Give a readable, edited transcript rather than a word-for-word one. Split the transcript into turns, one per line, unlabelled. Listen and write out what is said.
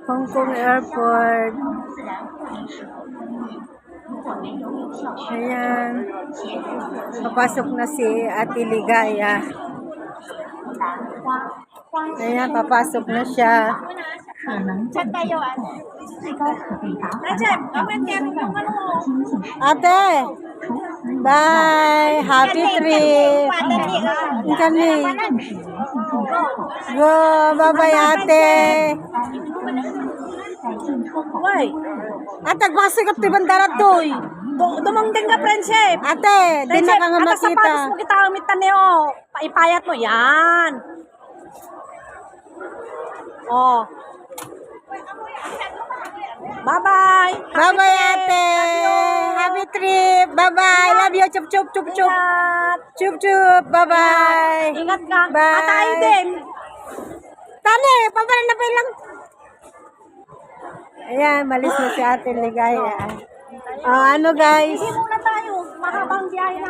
Hong Kong Airport. Ayan. Papasok na si Ate Ligaya. Ayan, papasok na siya. Ate! Bye! Happy trip! Kami. Go! Bye-bye, ate!
Why?
Ate, agpasikap ti bandara to'y.
Dumangding ka, friendship.
Ate, di na ka nga
Atas
makita.
sapatos mo kita umitan niyo. Paipayat mo yan. Oh. Bye-bye.
Bye-bye, ate! Happy trip! Bye-bye! Love you! Chup, chup, chup, chup!
Ingat.
Chup, chup! Bye-bye!
Ingat ka.
Bye.
At tayo din.
Tali! Papalan na pa lang! Ayan, malis na si Ate Ligaya. Ano guys?
Hindi muna tayo. Mahabang biyahe na.